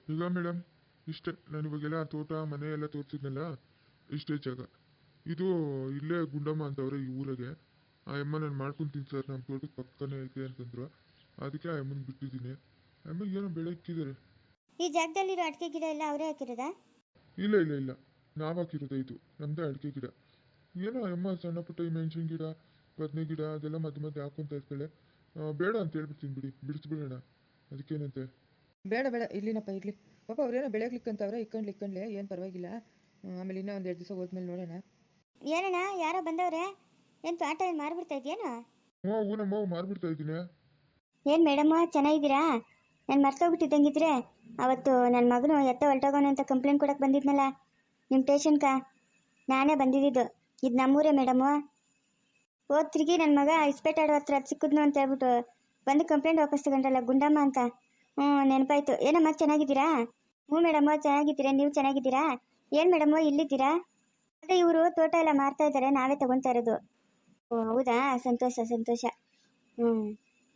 ಈಗ ಮೇಡಮ್ ಇಷ್ಟೇ, ನಾನು ಇವಾಗೆಲ್ಲ ತೋಟ ಮನೆ ಎಲ್ಲ ತೋರಿಸಿದ್ನಲ್ಲ, ಇಷ್ಟೇ ಜಾಗ. ಇದು ಇಲ್ಲೇ ಗುಂಡಮ್ಮ ಅಂತವ್ರೆ ಈ ಊರಾಗೆ. ಆ ಅಮ್ಮ ನಾನು ಮಾಡ್ಕೊತೀನಿ ಸರ್, ನಮ್ಮ ತೋಟದ ಪಕ್ಕನೇ ಐತೆ ಅಂತಂದ್ರು. ಅದಕ್ಕೆ ಆ ಅಮ್ಮನ ಬಿಟ್ಟಿದ್ದೀನಿ. ಅಮ್ಮಗೆ ಏನೋ ಬೆಳೆ ಇಕ್ಕಿದ್ದಾರೆ. ಈ ಜಾಗದಲ್ಲಿರೋ ಅಡಿಕೆ ಗಿಡ ಎಲ್ಲ ಅವರೇ ಹಾಕಿರೋದಾ? ಇಲ್ಲ ಇಲ್ಲ ಇಲ್ಲ, ನಾವು ಹಾಕಿರೋದು ಇದು ನಮ್ಮದೇ ಅಡಿಕೆ ಗಿಡ. ಏನೋ ಅಮ್ಮ ಸಣ್ಣ ಪುಟ್ಟ ಈ ಮೆಣಸಿನ ಗಿಡ, ಬದನೆ ಗಿಡ ಅದೆಲ್ಲ ಮಧ್ಯೆ ಮಧ್ಯೆ ಹಾಕ್ಕೊಂತ ಇರ್ತಾಳೆ. ಬೇಡ ಅಂತ ಹೇಳ್ಬಿಡ್ತೀನಿ, ಬಿಡಿ ಬಿಡಿಸ್ಬಿಡೋಣ, ಅದಕ್ಕೇನಂತೆ. ಬೇಡ ಬೇಡ, ಇರ್ಲಿನಪ್ಪ ಇರಲಿ. ಪಾಪ ಅವ್ರೇನೋ ಬೆಳೆಗ್ಲಿಕ್ಕಂತವ್ರೆ, ಇಕ್ಕೊಂಡ್ಲಿ ಏನು ಪರವಾಗಿಲ್ಲ. ಆಮೇಲೆ ಇನ್ನೂ ಒಂದು 2 ದಿವಸ ಹೋದ್ಮೇಲೆ ನೋಡೋಣ. ಏನಣ್ಣ ಯಾರೋ ಬಂದವ್ರೆ? ಏನು ತೋಟ ಏನು ಮಾರ್ಬಿಡ್ತಾ ಇದೆಯೇನೋ? ಹೂನಮ್ಮ ಮಾರ್ಬಿಡ್ತಾ ಇದ್ದೀನಿ. ಏನು ಮೇಡಮ್ಮ ಚೆನ್ನಾಗಿದ್ದೀರಾ? ನಾನು ಮರ್ತೋಗ್ಬಿಟ್ಟಿದ್ದಂಗಿದ್ರೆ ಅವತ್ತು ನನ್ನ ಮಗನು ಎತ್ತ ಹೊಲ್ಟೋಗೋಣ ಅಂತ ಕಂಪ್ಲೇಂಟ್ ಕೊಡಕ್ಕೆ ಬಂದಿದ್ನಲ್ಲ ನಿಮ್ಮ ಸ್ಟೇಷನ್ಕ, ನಾನೇ ಬಂದಿದ್ದು. ಇದು ನಮ್ಮೂರೇ ಮೇಡಮು. ಹೋದ್ ತಿರುಗಿ ನನ್ನ ಮಗ ಇಸ್ಪೇಟ್ ಆಡೋ ಹತ್ರ ಸಿಕ್ಕಿದ್ನು ಅಂತ ಹೇಳ್ಬಿಟ್ಟು ಬಂದು ಕಂಪ್ಲೇಂಟ್ ವಾಪಸ್ ತಗೊಂಡ್ರಲ್ಲ ಗುಂಡಮ್ಮ ಅಂತ. ನೆನಪಾಯ್ತು. ಏನಮ್ಮ ಚೆನ್ನಾಗಿದ್ದೀರಾ? ಹ್ಞೂ ಮೇಡಮ್ಮ ಚೆನ್ನಾಗಿದ್ದೀರಾ, ನೀವು ಚೆನ್ನಾಗಿದ್ದೀರಾ? ಏನು ಮೇಡಮ್ಮು ಇಲ್ಲಿದ್ದೀರಾ? ಅದೇ ಇವರು ತೋಟ ಎಲ್ಲ ಮಾರ್ತಾ ಇದ್ದಾರೆ, ನಾವೇ ತಗೊತಾ ಇರೋದು. ಓ ಹೌದಾ, ಸಂತೋಷ ಸಂತೋಷ.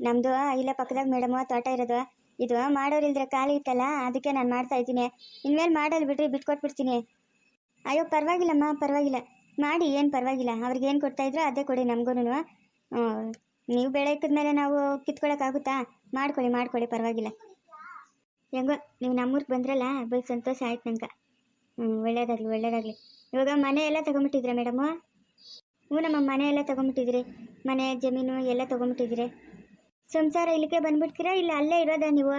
ನಮ್ಮದು ಇಲ್ಲೇ ಪಕ್ಕದಾಗ ಮೇಡಮು ತೋಟ ಇರೋದು. ಇದು ಮಾಡೋರಿಲ್ದ್ರೆ ಖಾಲಿ ಇತ್ತಲ್ಲ, ಅದಕ್ಕೆ ನಾನು ಮಾಡ್ತಾ ಇದ್ದೀನಿ. ಇನ್ಮೇಲೆ ಮಾಡಲ್ ಬಿಡ್ರಿ, ಬಿಟ್ಕೊಟ್ಬಿಡ್ತೀನಿ. ಅಯ್ಯೋ ಪರವಾಗಿಲ್ಲಮ್ಮ, ಪರವಾಗಿಲ್ಲ ಮಾಡಿ, ಏನು ಪರವಾಗಿಲ್ಲ. ಅವ್ರಿಗೆ ಏನು ಕೊಡ್ತಾಯಿದ್ರು ಅದೇ ಕೊಡಿ ನಮಗೂ. ನೀವು ಬೆಳೆ ಇಕ್ಕಿದ್ಮೇಲೆ ನಾವು ಕಿತ್ಕೊಳಕ್ಕಾಗುತ್ತಾ? ಮಾಡ್ಕೊಳ್ಳಿ ಪರವಾಗಿಲ್ಲ. ಹೆಂಗೋ ನೀವು ನಮ್ಮೂರಿಗೆ ಬಂದ್ರಲ್ಲ, ಬೈ ಸಂತೋಷ ಆಯ್ತು ನಂಗೆ. ಒಳ್ಳೇದಾಗಲಿ. ಇವಾಗ ಮನೆ ಎಲ್ಲ ತೊಗೊಂಬಿಟ್ಟಿದ್ರಾ ಮೇಡಮು? ಹ್ಞೂ ನಮ್ಮ ಮನೆ ಎಲ್ಲ ತೊಗೊಂಬಿಟ್ಟಿದ್ರಿ, ಮನೆ ಜಮೀನು ಎಲ್ಲ ತೊಗೊಂಬಿಟ್ಟಿದ್ರಿ. ಸಂಸಾರ ಇಲ್ಲಿಗೆ ಬಂದ್ಬಿಡ್ತೀರಾ ಇಲ್ಲ ಅಲ್ಲೇ ಇರೋದಾ ನೀವು?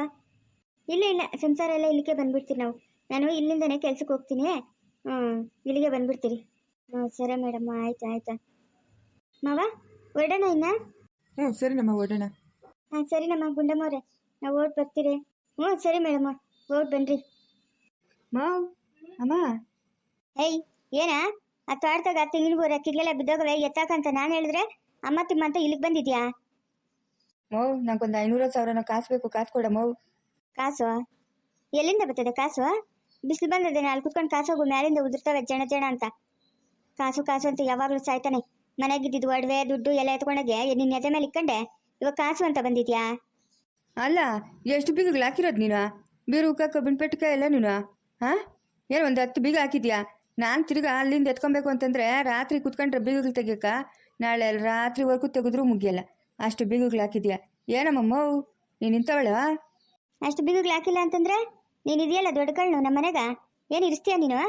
ಇಲ್ಲ ಸಂಸಾರ ಎಲ್ಲ ಇಲ್ಲಿಗೆ ಬಂದ್ಬಿಡ್ತೀರಿ ನಾವು. ನಾನು ಇಲ್ಲಿಂದನೇ ಕೆಲ್ಸಕ್ಕೆ ಹೋಗ್ತೀನಿ. ಇಲ್ಲಿಗೆ ಬಂದ್ಬಿಡ್ತೀರಿ. ಸರಿ ಮೇಡಮ್, ಆಯ್ತಾ ಮಾವ ಹೊರಡೋಣ ಇನ್ನ? ಸರಿ ನಮ್ಮ ಹೊರಡೋಣ. ಸರಿ ನಮ್ಮ ಗುಂಡಮ್ಮವ್ರೆ, ನಾವು ಓಟ್ ಬರ್ತೀರಿ. ಸರಿ ಮೇಡಮ್, ಓಟ್ ಬನ್ನಿರಿ. ಮಾವ್ ಅಮ್ಮ. ಏಯ್ ಏನಾ ಆ ತೋಟದಾಗ ತೆಂಗಿನಗೂರ ಕಿಡ್ಲೆಲ್ಲ ಬಿದ್ದೋಗವೆ ಎತ್ತಾಕಂತ ನಾನು ಹೇಳಿದ್ರೆ ಅಮ್ಮ ತಿಮ್ಮ ಅಂತ ಇಲ್ಲಿಗೆ ಬಂದಿದ್ಯಾ? ಮೌ ನಂಗೊಂದು 500,000 ಕಾಸು ಬೇಕು, ಕಾಸು ಕೊಡ ಮೌ. ಕಾಸು ಎಲ್ಲಿಂದ ಬರ್ತದೆ ಕಾಸು? ಬಿಸಿಲು ಬಂದದೇನೆ, ಅಲ್ಲಿ ಕುತ್ಕೊಂಡು ಕಾಸು ಹೋಗು, ಮ್ಯಾಲಿಂದ ಉದುರ್ತವೆ ಜಣ ಅಂತ. ಕಾಸು ಅಂತ ಯಾವಾಗಲೂ ಸಾಯ್ತಾನೆ. ಮನೆಗಿದ್ದು ಒಡವೆ ದುಡ್ಡು ಎಲ್ಲ ಎತ್ಕೊಂಡೋಗೆ ನಿನ್ನ ಎದೆ ಮೇಲೆ ಇಕ್ಕೊಂಡೆ, ಇವಾಗ ಕಾಸು ಅಂತ ಬಂದಿದ್ಯಾ? ಅಲ್ಲ, ಎಷ್ಟು ಬೀಗಗಳು ಹಾಕಿರೋದು ನೀನು? ಬೀರು ಕಬ್ಬಿನ ಪೆಟ್ಟಕ ಎಲ್ಲ ನೀನು ಏನು ಒಂದು 10 ಬೀಗ ಹಾಕಿದ್ಯಾ? ನಾನು ತಿರ್ಗಾ ಅಲ್ಲಿಂದ ಎತ್ಕೊಬೇಕು ಅಂತಂದ್ರೆ ರಾತ್ರಿ ಕುತ್ಕೊಂಡ್ರೆ ಬೀಗಗಳು ತೆಗಿಯಕ್ಕ ನಾಳೆ ರಾತ್ರಿವರೆಗೂ ತೆಗೆದ್ರೂ ಮುಗಿಯಲ್ಲ, ಅಷ್ಟು ಬೀಗಗಳು ಹಾಕಿದ್ಯಾ. ಏನಮ್ಮ ನೀನು ಇಂಥವಳ? ಅಷ್ಟು ಬೀಗಗಳು ಹಾಕಿಲ್ಲ ಅಂತಂದ್ರೆ ನೀನು ಇದೆಯಲ್ಲ ದೊಡ್ಡ ಕಳ್ಳು ನಮ್ಮ ಮನೆಗ, ಏನು ಇರಿಸ್ತೀಯ ನೀನು?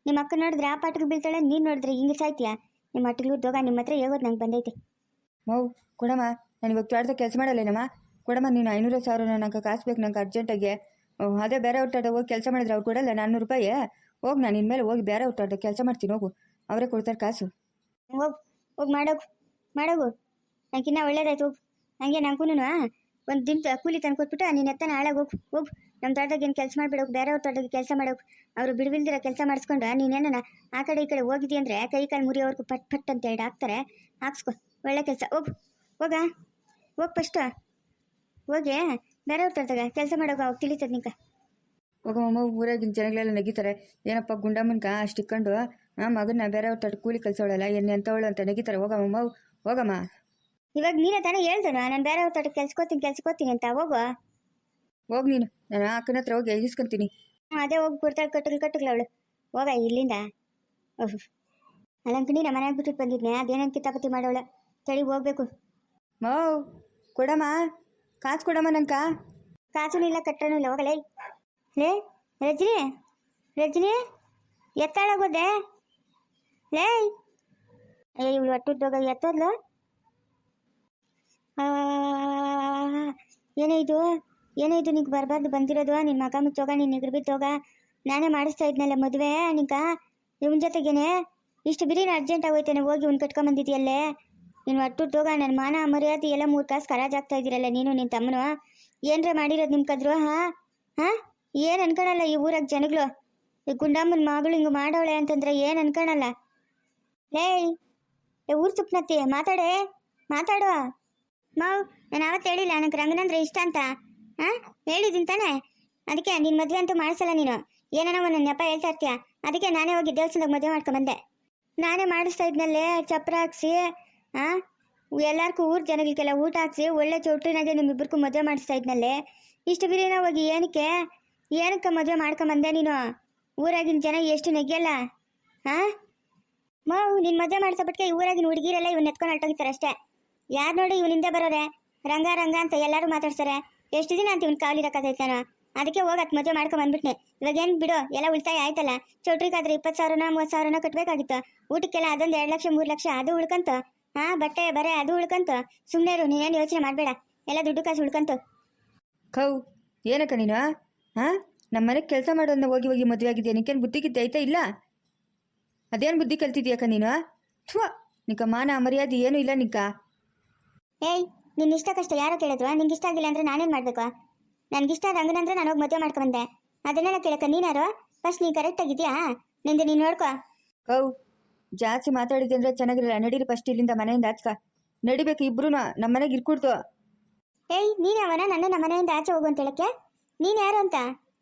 ನಿಮ್ಮ ಅಕ್ಕ ನೋಡಿದ್ರೆ ಆ ಪಾಟಿಗೆ ಬೀಳ್ತಾಳೆ, ನೀನು ನೋಡಿದ್ರೆ ಹಿಂಗೆ ಸಾಯ್ತೀಯ. ನಿಮ್ಮ ಅಟ್ಟಿಗಳು ದೋಗ ನಿಮ್ಮ ಹತ್ರ ಹೇಗೋದು ನಂಗೆ ಬಂದೈತೆ. ಕೊಡಮ್ಮ, ನಾನು ಇವಾಗ ತೋಟದ ಕೆಲಸ ಮಾಡಲ್ಲೇನಮ್ಮ. ಕೊಡಮ್ಮ ನೀನು 500,000 ನಂಗೆ ಕಾಸು ಬೇಕು, ನಂಗೆ ಅರ್ಜೆಂಟಾಗಿ. ಅದೇ ಬೇರೆ ತೋಟ ಹೋಗಿ ಕೆಲಸ ಮಾಡಿದ್ರೆ ಅವ್ರು ಕೊಡಲ್ಲ 400 ರೂಪಾಯಿ. ಹೋಗಿ ನಾನು ಇನ್ಮೇಲೆ ಹೋಗಿ ಬೇರೆ ತೋಟ ಕೆಲಸ ಮಾಡ್ತೀನಿ, ಹೋಗು, ಅವರೇ ಕೊಡ್ತಾರೆ ಕಾಸು. ಹೋಗಿ ಮಾಡೋಗು ನಂಗಿನ್ನ ಒಳ್ಳೇದಾಯ್ತು. ಹೋಗು ಹಂಗೆ ನಂಗೂ ಒಂದು ದಿನ ಕೂಲಿ ತಂದು ಕೊಟ್ಬಿಟ್ಟು ನೀನು ಎತ್ತನ ಹಾಳಾಗಿ ಹೋಗು. ನಮ್ಮ ತೋಟದಾಗ ಏನು ಕೆಲಸ ಮಾಡಿಬಿಡೋಕು, ಬೇರೆಯವ್ರ ತೋಟಕ್ಕೆ ಕೆಲಸ ಮಾಡೋಕು. ಅವರು ಬಿಡುವಿಲ್ದಿರ ಕೆಲಸ ಮಾಡಿಸ್ಕೊಂಡು ನೀನೇನ ಆ ಕಡೆ ಈ ಕಡೆ ಹೋಗಿದ್ದೀಯ ಅಂದರೆ ಕೈ ಕಾಲು ಮುರಿಯೋವರೆಗೂ ಪಟ್ ಅಂತ ಹೇಳಿ ಹಾಕ್ತಾರೆ. ಹಾಕ್ಸ್ಕೊ, ಒಳ್ಳೆ ಕೆಲಸ. ಹೋಗ ಫಸ್ಟು ಹೋಗಿ ಬೇರೆಯವ್ರ ತೋಟದಾಗ ಕೆಲಸ ಮಾಡೋಕೆ ಅವಾಗ ತಿಳಿತದ ನಿಂಕ. ಹೋಗಮ್ಮ, ಊರಾಗಿನ ಜನಗಳೆಲ್ಲ ನಗಿತಾರೆ. ಏನಪ್ಪ ಗುಂಡಮ್ಮನ್ಕ ಅಷ್ಟು ಇಕ್ಕೊಂಡು ಮಗನ ಬೇರೆಯವ್ರ ತೋಟ ಕೂಲಿ ಕಲ್ಸೋಳಲ್ಲ, ಎಂತವಳು ಅಂತ ನಗಿತಾರೆ. ಹೋಗಮ್ಮ. ಇವಾಗ ನೀನೇ ತಾನೇ ಹೇಳ್ದನು ನಾನು ಬೇರೆಯವ್ರ ತೋಟಕ್ಕೆ ಕೆಲ್ಸಕ್ಕೋತೀನಿ ಅಂತ. ಹೋಗಿ ನೀನು, ನಾನು ಅಕ್ಕನ ಹತ್ರ ಹೋಗಿ ಎಗಿಸ್ಕೊಂತೀನಿ. ಅದೇ ಹೋಗಿ ಕೊಡ್ತಾಳೆ ಕಟ್ಟುಗಳು ಅವಳು. ಹೋಗ ಇಲ್ಲಿಂದ. ಅಲ್ಲಂಕಣಿ ನಮ್ಮ ಮನೆಯಾಗ ಬಿಟ್ಟು ಬಂದಿದ್ನೆ, ಅದೇನೇನು ಕಿತಾಪತಿ ಮಾಡೋಳ ತಳಿ ಹೋಗ್ಬೇಕು. ಕೊಡಮ್ಮ, ಕಾಸು ಕೊಡಮ್ಮ ನಂಕ. ಕಾಸೂ ಇಲ್ಲ ಕಟ್ಟನೂ ಇಲ್ಲ. ಹೋಗಲೇ ಲೇ ರಜನಿ ಎತ್ತಾಳಾಗೋದೆ ಲೇ. ಇವಳು ಒಟ್ಟುದ್ದೋಗ ಎತ್ತೋದ್ಲು. ಏನೇ ಇದು ನಿಂಗೆ ಬರಬಾರ್ದು ಬಂದಿರೋದು. ನಿನ್ನ ಮಗ ಮುಚ್ಚೋಗ, ನೀನು ಎಗ್ರು ಬಿದ್ದೋಗ. ನಾನೇ ಮಾಡಿಸ್ತಾ ಇದ್ನಲ್ಲ ಮದುವೆ ನಿಂಕ ಇವನ ಜೊತೆಗೇನೆ. ಇಷ್ಟು ಬಿರಿನ ಅರ್ಜೆಂಟ್ ಆಗೋಯ್ತೇನೆ, ಹೋಗಿ ಇವ್ನು ಕಟ್ಕೊಂಬಂದಿದ್ಯಲ್ಲೇ. ನೀನು ಒಟ್ಟುದ್ದೋಗ, ನನ್ನ ಮಾನ ಮರ್ಯಾದೆ ಎಲ್ಲ 3 ಕಾಸು ಖರಾಜಾಗ್ತಾ ಇದ್ದೀರಲ್ಲ ನೀನು ನಿನ್ನ ತಮ್ಮನು. ಏನ್ರೆ ಮಾಡಿರೋದು ನಿಮ್ಮ ಕದ್ರು? ಏನು ಅನ್ಕೊಳಲ್ಲ ಈ ಊರಾಗ ಜನಗಳು. ಈ ಗುಂಡಮ್ಮನ ಮಗಳು ಹಿಂಗೆ ಮಾಡೋಳೆ ಅಂತಂದ್ರೆ ಏನು ಅನ್ಕೊಳಲ್ಲ. ಏಯ್ ಊರು ಸುಪ್ನತ್ತಿ ಮಾತಾಡು. ಮಾವು ನಾನು ಆವತ್ತು ಹೇಳಿಲ್ಲ ನನಗೆ ರಂಗನಂದ್ರೆ ಇಷ್ಟ ಅಂತ. ಹೇಳಿದ್ದೀನಿ ತಾನೆ. ಅದಕ್ಕೆ ನಿನ್ನ ಮದುವೆ ಅಂತೂ ಮಾಡಿಸಲ್ಲ ನೀನು. ಏನೋ ಒಂದು ನೆಪ ಹೇಳ್ತಾ ಇರ್ತೀಯ. ಅದಕ್ಕೆ ನಾನೇ ಹೋಗಿ ದೇವಸ್ಥಾನದಾಗ ಮದುವೆ ಮಾಡ್ಕೊಂಬಂದೆ. ನಾನೇ ಮಾಡಿಸ್ತಾ ಇದ್ನಲ್ಲೇ, ಚಪ್ರ ಹಾಕ್ಸಿ ಎಲ್ಲರಿಗೂ ಊರ ಜನಗಳಿಗೆಲ್ಲ ಊಟ ಹಾಕ್ಸಿ ಒಳ್ಳೆ ಚೌಟ್ರಿನಾಗೆ ನಿಮ್ಮಿಬ್ಬರಿಗೂ ಮದುವೆ ಮಾಡಿಸ್ತಾ ಇದ್ನಲ್ಲೇ. ಇಷ್ಟು ಬಿರಿನ ಹೋಗಿ ಏನಕ್ಕೆ ಏನಕ್ಕ ಮದುವೆ ಮಾಡ್ಕೊಂಬಂದೆ ನೀನು? ಊರಾಗಿನ ಜನ ಎಷ್ಟು ನೆಗ್ಯಲ್ಲ. ಹಾ ಮಾವು ನಿನ್ ಮದುವೆ ಮಾಡ್ಸೋಬಿಟ್ಕೆ ಈ ಊರಾಗಿನ ಹುಡುಗಿರೆಲ್ಲ ಇವ್ನ ಎತ್ಕೊಂಡು ಹೊರಟೋಗಿತಾರೆ ಅಷ್ಟೇ. ಯಾರು ನೋಡಿ ಇವನಿಂದ ಬರೋರೆ ರಂಗ ರಂಗ ಅಂತ ಎಲ್ಲರೂ ಮಾತಾಡ್ತಾರೆ. ಎಷ್ಟು ದಿನ ಅಂತ ಇವ್ನ ಕಾಲಿರಕ್ಕಾಗೈತಾನ? ಅದಕ್ಕೆ ಹೋಗತ್ ಮದುವೆ ಮಾಡ್ಕೊಂಡ್ ಬಂದ್ಬಿಟ್ನೆ. ಇವಾಗ ಏನ್ ಬಿಡು, ಎಲ್ಲ ಉಳಿತಾಯ ಆಯ್ತಲ್ಲ. ಚೌಟ್ರಿಗಾದ್ರೆ 20,000 30,000 ಕಟ್ಬೇಕಾಗಿತ್ತು. ಊಟಕ್ಕೆಲ್ಲ ಅದೊಂದು 2 ಲಕ್ಷ 3 ಲಕ್ಷ ಅದು ಉಳ್ಕಂತ. ಬಟ್ಟೆ ಬರೆ ಅದು ಉಳ್ಕಂತ. ಸುಮ್ಮನೆ ಇರು, ನೀನೇನು ಯೋಚನೆ ಮಾಡಬೇಡ. ಎಲ್ಲ ದುಡ್ಡು ಕಾಸು ಉಳ್ಕಂತು. ಕೌ ಏನಕ್ಕ ನೀನು? ಹಾಂ, ನಮ್ಮ ಮನೆಗೆ ಕೆಲಸ ಮಾಡೋದನ್ನ ಹೋಗಿ ಹೋಗಿ ಮದುವೆ ಆಗಿದ್ಯಾ? ನಿಕ್ಕೇನು ಬುದ್ಧಿ ಗಿದ್ದೆ ಐತಾ ಇಲ್ಲ? ಅದೇನು ಬುದ್ಧಿ ಕಲ್ತಿದ್ಯಾಕ ನೀನು? ಥ್ವಾ, ನಿಕ್ಕ ಮಾನ ಮರ್ಯಾದೆ ಏನೂ ಇಲ್ಲ ನಿಕ್ಕ. ಏಯ್, ನಿನ್ನ ಇಷ್ಟ ಕಷ್ಟ ಯಾರೋ ಕೇಳಿದ್ವಾ? ನಿಂಗೆ ಇಷ್ಟ ಆಗಿಲ್ಲ ಅಂದ್ರೆ ನಾನೇನು ಮಾಡಬೇಕು? ನನಗಿಷ್ಟ ರಂಗನಂದ್ರೆ ನಾನು ಹೋಗಿ ಮದುವೆ ಮಾಡ್ಕೊಂಬಂದೆ. ಅದನ್ನೆಲ್ಲ ಕೇಳಕ್ಕ ನೀನಾರು? ಫಸ್ಟ್ ನೀನು ಕರೆಕ್ಟ್ ಆಗಿದ್ಯಾ? ನಿಂದು ನೀನು ನೋಡ್ಕೊ. ಕೌ ಜಾಸ್ತಿ ಮಾತಾಡಿದ್ದೆ ಅಂದರೆ ಚೆನ್ನಾಗಿರಲ್ಲ. ನಡೀರಿ ಫಸ್ಟ್ ಇಲ್ಲಿಂದ, ಮನೆಯಿಂದ ಆಚ್ಕ ನಡಿಬೇಕು ಇಬ್ರು. ನಮ್ಮ ಮನೆಗೆ ಇರ್ಕೂಡ್ದು. ಏಯ್, ನೀನು ಅವನ ನನ್ನ ನಮ್ಮ ಮನೆಯಿಂದ ಆಚೆ ಹೋಗು ಅಂತ ಹೇಳಕ್ಕೆ? ನೀನು ಯಾರು ಅಂತ?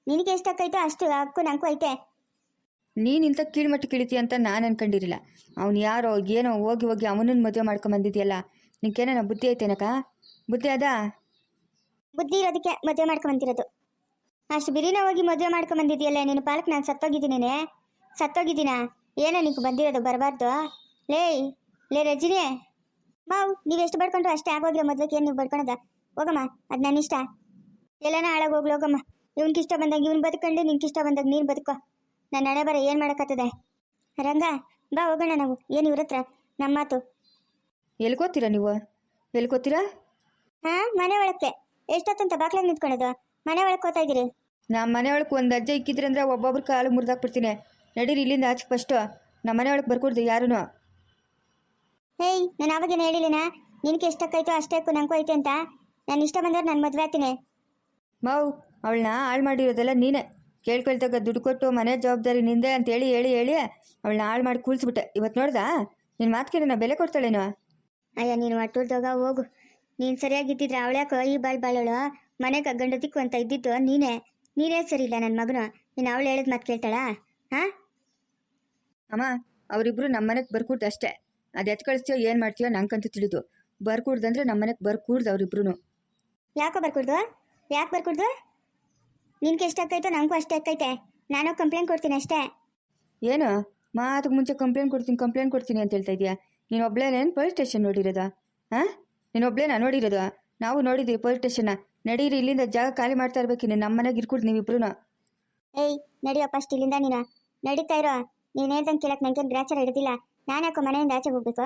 ನಿನಗೆ ಎಷ್ಟಕ್ಕೈತೋ ಅಷ್ಟು ಹಕ್ಕು ನಂಗೂ ಐತೆ. ನೀನು ಇಂಥ ಕೀಳ್ಮಟ್ಟ ಕೀಳಿತಿ ಅಂತ ನಾನು ಅನ್ಕೊಂಡಿರಲಿಲ್ಲ. ಅವ್ನು ಯಾರೋ ಏನೋ ಹೋಗಿ ಹೋಗಿ ಅವನನ್ನು ಮದುವೆ ಮಾಡ್ಕೊಂಬಂದಿದ್ಯಲ್ಲ. ನಿಂಗೇನೇನೋ ಬುದ್ಧಿ ಐತೇನಕ್ಕ? ಬುದ್ಧಿ ಅದಾ? ಬುದ್ಧಿ ಇರೋದಕ್ಕೆ ಮದುವೆ ಮಾಡ್ಕೊಂಬಂದಿರೋದು. ಅಷ್ಟು ಬಿರಿನ ಹೋಗಿ ಮದುವೆ ಮಾಡ್ಕೊಂಬಂದಿದ್ಯಲ್ಲ. ನೀನು ಪಾಲಕ್ ನಾನು ಸತ್ತೋಗಿದ್ದೀನೇನೆ. ಸತ್ತೋಗಿದ್ದೀನಾ? ಏನೋ ನಿಂಗೆ ಬಂದಿರೋದು ಬರಬಾರ್ದು. ಲೇ ರಜಿನಿ ಮಾವು, ನೀವು ಎಷ್ಟು ಬಡ್ಕೊಂಡ್ರು ಅಷ್ಟೇ ಆಗೋಗಿರೋ ಮದುವೆಗೆ. ಏನು ನೀವು ಬಡ್ಕೊಳದ? ಹೋಗಮ್ಮ, ಅದು ನನ್ನ ಇಷ್ಟ. ಎಲ್ಲನ ಹಾಳಾಗೋಗ್ಲು ಹೋಗಮ್ಮ. ಇವ್ನಿಗಿಷ್ಟ ಬಂದಾಗ ಇವ್ನು ಬದುಕೊಂಡು, ನಿನ್ಗಿಷ್ಟ ಬಂದಾಗ ನೀನು ಬದುಕೋ. ನನ್ನ ಹಣೆ ಬರ ಏನು ಮಾಡೋಕ್ಕತ್ತದೆ? ರಂಗ ಬಾ ಹೋಗೋಣ ನಾವು. ಏನು ಇವ್ರ ಹತ್ರ ನಮ್ಮ ಮಾತು? ಎಲ್ಕೋತೀರಾ ನೀವು? ಎಲ್ಕೋತೀರಾ? ಮನೆ ಒಳಕ್ಕೆ. ಎಷ್ಟೊತ್ತಂತ ಬಾಕ್ಲಾಗ ನಿಂತ್ಕೊಳ್ಳೋದು? ಮನೆ ಒಳಕ್ಕೆ ಹೋಗ್ತಾ ಇದ್ದೀರಿ? ನಮ್ಮ ಮನೆ ಒಳಗೆ ಒಂದು ಅಜ್ಜ ಇಕ್ಕಿದ್ರಿ ಅಂದ್ರೆ ಒಬ್ಬೊಬ್ರು ಕಾಲು ಮುರಿದಾಕ್ಬಿಡ್ತೀನಿ. ನಡೀರಿ ಇಲ್ಲಿಂದ ಆಚೆ ಫಸ್ಟು. ನಮ್ಮ ಮನೆ ಒಳಗೆ ಬರ್ಕೊಡ್ದು ಯಾರೂ. ಹೇಯ್, ನಾನು ಆವಾಗೇನು ಹೇಳಿಲಿನ ನಿನಗೆ ಎಷ್ಟಕ್ಕೈತೋ ಅಷ್ಟೇ ನಂಗೂ ಐತೆ ಅಂತ? ನಾನು ಇಷ್ಟ ಬಂದವ್ರು ನಾನು ಮದುವೆ ಆಗ್ತೀನಿ. ಮಾವು, ಅವಳನ್ನ ಹಾಳು ಮಾಡಿರೋದೆಲ್ಲ ನೀನೇ. ಕೇಳ್ಕೊಳ್ತಾಗ ದುಡ್ಡು ಕೊಟ್ಟು ಮನೆ ಜವಾಬ್ದಾರಿ ನಿಂದೆ ಅಂತೇಳಿ ಹೇಳಿ ಹೇಳಿ ಅವಳನ್ನ ಹಾಳು ಮಾಡಿ ಕೂಲ್ಸ್ಬಿಟ್ಟೆ. ಇವತ್ತು ನೋಡ್ದಾ ನಿನ್ನ ಮಾತಿಗೆ ನಾನು ಬೆಲೆ ಕೊಡ್ತಾಳೇನೋ? ಅಯ್ಯ, ನೀನು ಒಟ್ಟುಳ್ದಾಗ ಹೋಗು. ನೀನು ಸರಿಯಾಗಿದ್ದಿದ್ರೆ ಅವಳ್ಯಾಕೋ ಈ ಬಾಳೋಳು ಮನೆಗೆ ಗಂಡದಿಕ್ಕು ಅಂತ ಇದ್ದಿದ್ದು ನೀನೇ ಸರಿ ಇಲ್ಲ ನನ್ನ ಮಗನು. ನೀನು ಅವಳು ಹೇಳಿದ ಮಾತು ಕೇಳ್ತಾಳಾ? ಅಮ್ಮ, ಅವರಿಬ್ರು ನಮ್ಮ ಮನೆಗೆ ಬರ್ಕೂಡ್ದು ಅಷ್ಟೇ. ಅದು ಎತ್ತು ಕಳಿಸ್ತೀಯೋ ಏನು ಮಾಡ್ತೀಯೋ ನಂಗಂತೂ ತಿಳಿದು. ಬರ್ಕೂಡ್ದಂದ್ರೆ ನಮ್ಮ ಮನೆಗೆ ಬರ್ಕೂಡ್ದು ಅವರಿಬ್ರು. ಯಾಕೋ ಬರ್ಕೊಡ್ದು? ಯಾಕೆ ಬರ್ಕೊಡ್ದು? ನಿನ್ಗೆ ಎಷ್ಟಾಕೈತೋ ನನಗೂ ಅಷ್ಟೇ ಅಕ್ಕೈತೆ. ನಾನು ಕಂಪ್ಲೇಂಟ್ ಕೊಡ್ತೀನಿ ಅಷ್ಟೇ. ಏನು ಮಾತಕ್ಕೆ ಮುಂಚೆ ಕಂಪ್ಲೇಂಟ್ ಕೊಡ್ತೀನಿ ಅಂತ ಹೇಳ್ತಾ ಇದೆಯಾ? ನೀನು ಒಬ್ಳೇನೇನು ಪೊಲೀಸ್ ಸ್ಟೇಷನ್ ನೋಡಿರೋದಾ? ನೀನು ಒಬ್ಳೇನಾ ನೋಡಿರೋದು? ನಾವು ನೋಡಿದ್ದೀವಿ ಪೊಲೀಸ್ ಸ್ಟೇಷನ್ನ. ನಡೀರಿ ಇಲ್ಲಿಂದ, ಜಾಗ ಖಾಲಿ ಮಾಡ್ತಾ ಇರ್ಬೇಕು. ನಮ್ಮ ಮನೆಗೆ ಇರ್ಕೊಡ್ದು ನೀವಿಬ್ರು. ಏಯ್ ನಡಿಯಪ್ಪ, ಅಷ್ಟು ಇಲ್ಲಿಂದ ನೀನು ನಡೀತಾ ಇರೋ. ನೀನು ಹೇಳ್ದಂಗೆ ಕೇಳಕ್ಕೆ ನನಗೇನು ಗ್ರಾಚಾರ ಹಿಡಿದಿಲ್ಲ. ನಾನು ಯಾಕೋ ಮನೆಯಿಂದ ಆಚೆ ಹೋಗ್ಬೇಕು?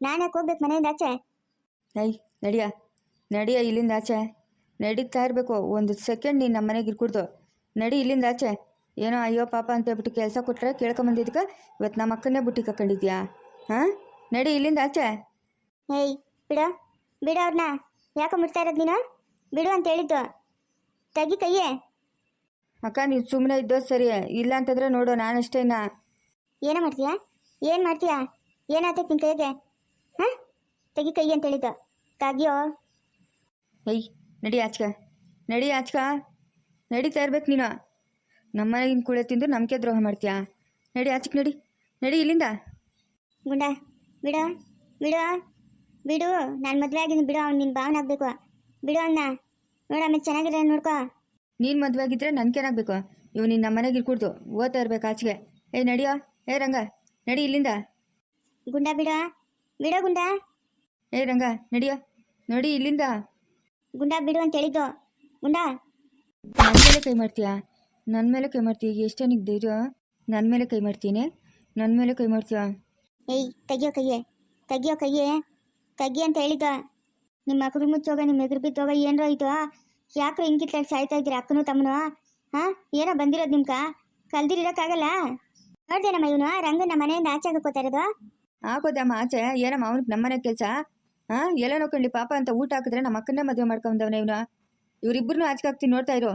ನಾನು ಯಾಕೆ ಹೋಗ್ಬೇಕು ಮನೆಯಿಂದ ಆಚೆ? ನಡಿಯ ಇಲ್ಲಿಂದ ಆಚೆ. ನಡೀತಾ ಇರಬೇಕು. ಒಂದು ಸೆಕೆಂಡ್ ನೀನು ನಮ್ಮ ಮನೆಗೆ ಇರ್ಕೊಡ್ದು. ನಡಿ ಇಲ್ಲಿಂದ ಆಚೆ. ಏನೋ ಅಯ್ಯೋ ಪಾಪ ಅಂತ ಹೇಳ್ಬಿಟ್ಟು ಕೆಲಸ ಕೊಟ್ಟರೆ ಕೇಳ್ಕೊಂಬಂದಿದ್ದಕ್ಕೆ ಇವತ್ತು ನಮ್ಮ ಅಕ್ಕನ್ನೇ ಬುಟ್ಟಿ ಕಕ್ಕೊಂಡಿದ್ಯಾ? ನಡಿ ಇಲ್ಲಿಂದ ಆಚೆ. ಏಯ್ ಬಿಡು ಅವ್ರನ್ನ. ಯಾಕೋ ಮುಟ್ತಾ ಇರೋದು ನೀನು? ಬಿಡು ಅಂತ ಹೇಳಿದ್ದು. ತೆಗಿ ಕೈಯೇ. ಅಕ್ಕ, ನೀನು ಸುಮ್ಮನೆ ಇದ್ದೋ ಸರಿ. ಇಲ್ಲ ಅಂತಂದ್ರೆ ನೋಡು ನಾನಷ್ಟೇ. ಏನೋ ಮಾಡ್ತೀಯಾ? ಏನು ಮಾಡ್ತೀಯಾ? ಏನಾಗ್ತೈತೆ ನಿನ್ನ ಕೈಗೆ? ತೆಗಿ ಕೈ ಅಂತ ಹೇಳಿದ್ದು. ತೆಗಿಯೋ. ನಡಿ ಆಚ್ಕ. ನಡೀತಾ ಇರ್ಬೇಕು ನೀನು. ನಮ್ಮ ಮನೆಗಿನ ಕೂಳೆ ತಿಂದು ನಮಗೆ ದ್ರೋಹ ಮಾಡ್ತೀಯಾ? ನಡಿ ಆಚಕ್ಕೆ, ನಡಿ ಇಲ್ಲಿಂದ. ಗುಂಡ ಬಿಡು. ನಾನು ಮದುವೆ ಆಗಿದ್ದೀನಿ ಬಿಡು. ಅವ್ನು ನಿನ್ನ ಭಾವನ ಆಗಬೇಕು. ಬಿಡು ಅನ್ನ. ನೋಡು, ಆಮೇಲೆ ಚೆನ್ನಾಗಿರೋ ನೋಡ್ಕೋ. ನೀನು ಮದುವೆ ಆಗಿದ್ರೆ ನನಗೇನಾಗಬೇಕು? ಇವು ನೀನು ನಮ್ಮ ಮನೆಗೆ ಇರ್ಕೊಡ್ದು ಓದ್ತಾ ಇರ್ಬೇಕು ಆಚೆಗೆ. ನಡಿಯೋ. ರಂಗ ನಡಿ ಇಲ್ಲಿಂದ. ಗುಂಡ ಬಿಡು ಗುಂಡ. ರಂಗ ನಡಿಯೋ, ನಡಿ ಇಲ್ಲಿಂದ. ಗುಂಡ ಬಿಡು ಅಂತ ಹೇಳಿದ್ದು. ಗುಂಡ ನನ್ನ ಮೇಲೆ ಕೈ ಮಾಡ್ತೀಯಾ? ನನ್ನ ಮೇಲೆ ಕೈ ಮಾಡ್ತೀಯ? ಎಷ್ಟೇ ನಿಂಗೆ ಧೈರ್ಯ? ನನ್ನ ಮೇಲೆ ಕೈ ಮಾಡ್ತೀನಿ? ನನ್ನ ಮೇಲೆ ಕೈ ಮಾಡ್ತೀಯಾ? ಏಯ್ ತೆಗಿಯೋ ಕೈಯೇ. ತೆಗಿ ಅಂತ ಹೇಳಿದ್ದ. ನಿಮ್ಮ ಮಕ್ಕಳು ಮುಚ್ಚೋಗ, ನಿಮ್ಮ ಎದುರು ಬಿದ್ದೋಗ. ಏನರೋ ಆಯ್ತು? ಯಾಕ್ರೋ ಹಿಂಗಿತ್ತ ಸಾಯ್ತಾ ಇದ್ದೀರಿ ಅಕ್ಕನೂ ತಮ್ಮನು? ಏನೋ ಬಂದಿರೋದು ನಿಮ್ಗೆ? ಕಲ್ದಿರಿರೋಕ್ಕಾಗಲ್ಲ. ನೋಡ್ದೇನಮ್ಮ ಇವನು ರಂಗನ ಮನೆಯಿಂದ ಆಚೆ ಹಾಕೋತಾ ಇರೋದು? ಹಾಕೋದಮ್ಮ ಆಚೆ. ಏನಮ್ಮ ಅವನಿಗೆ ನಮ್ಮ ಮನೆ ಕೆಲಸ? ಎಲ್ಲ ನೋಡ್ಕೊಂಡು ಪಾಪ ಅಂತ ಊಟ ಹಾಕಿದ್ರೆ ನಮ್ಮ ಅಕ್ಕನ್ನೇ ಮದುವೆ ಮಾಡ್ಕೊಂಡವನ ಇವನು. ಇವರಿಬ್ಬರನ್ನೂ ಆಚೆ ಹಾಕ್ತೀನಿ, ನೋಡ್ತಾ ಇರೋ.